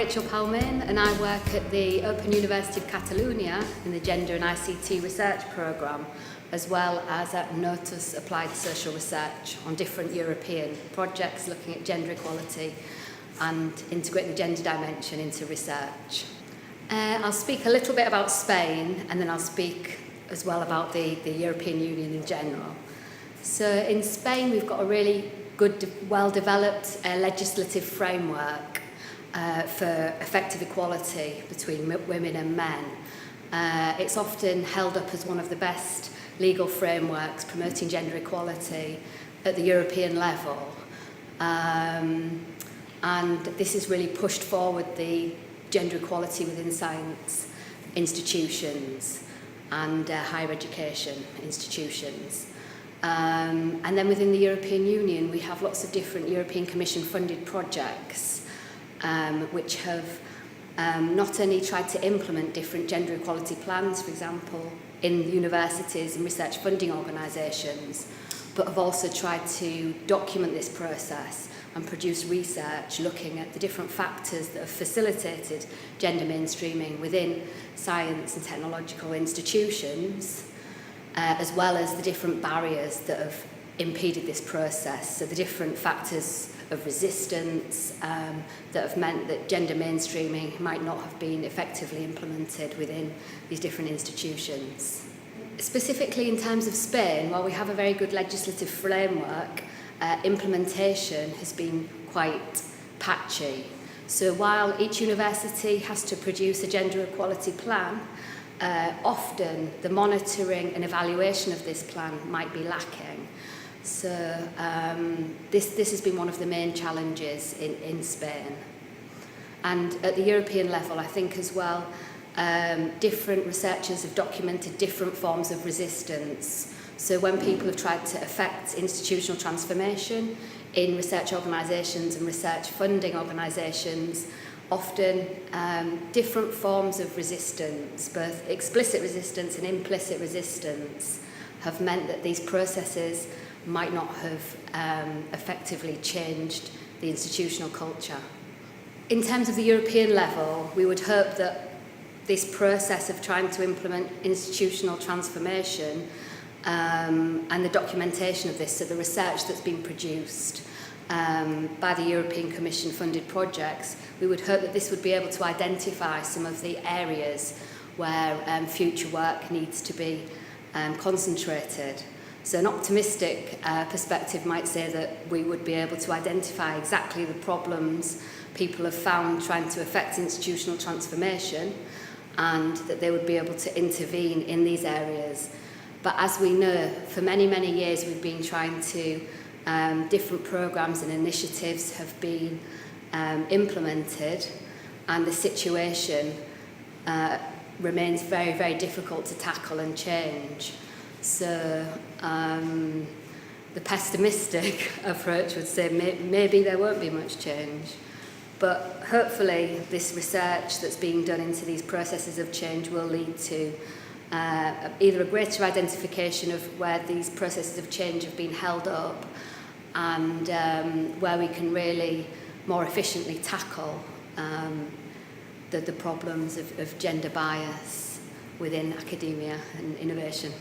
Rachel Palmen and I work at the Open University of Catalonia in the Gender and ICT Research Programme, as well as at NOTUS Applied Social Research on different European projects looking at gender equality and integrating the gender dimension into research. I'll speak a little bit about Spain, and then I'll speak as well about the European Union in general. So in Spain we've got a really good, well-developed legislative framework for effective equality between women and men. It's often held up as one of the best legal frameworks promoting gender equality at the European level. And this has really pushed forward the gender equality within science institutions and higher education institutions. And then within the European Union, we have lots of different European Commission funded projects which have not only tried to implement different gender equality plans, for example, in universities and research funding organisations, but have also tried to document this process and produce research looking at the different factors that have facilitated gender mainstreaming within science and technological institutions, as well as the different barriers that have impeded this process. So the different factors of resistance that have meant that gender mainstreaming might not have been effectively implemented within these different institutions. Specifically in terms of Spain, while we have a very good legislative framework, implementation has been quite patchy. So while each university has to produce a gender equality plan, often the monitoring and evaluation of this plan might be lacking. So this has been one of the main challenges in Spain. And at the European level, I think as well, different researchers have documented different forms of resistance. So when people have tried to affect institutional transformation in research organisations and research funding organisations, often different forms of resistance, both explicit resistance and implicit resistance, have meant that these processes might not have effectively changed the institutional culture. In terms of the European level, we would hope that this process of trying to implement institutional transformation and the documentation of this, so the research that's been produced by the European Commission funded projects, we would hope that this would be able to identify some of the areas where future work needs to be concentrated. So an optimistic perspective might say that we would be able to identify exactly the problems people have found trying to affect institutional transformation, and that they would be able to intervene in these areas. But as we know, for many, many years we've been trying to, different programmes and initiatives have been implemented, and the situation remains very, very difficult to tackle and change. So the pessimistic approach would say maybe there won't be much change. But hopefully this research that's being done into these processes of change will lead to either a greater identification of where these processes of change have been held up, and where we can really more efficiently tackle the problems of gender bias within academia and innovation.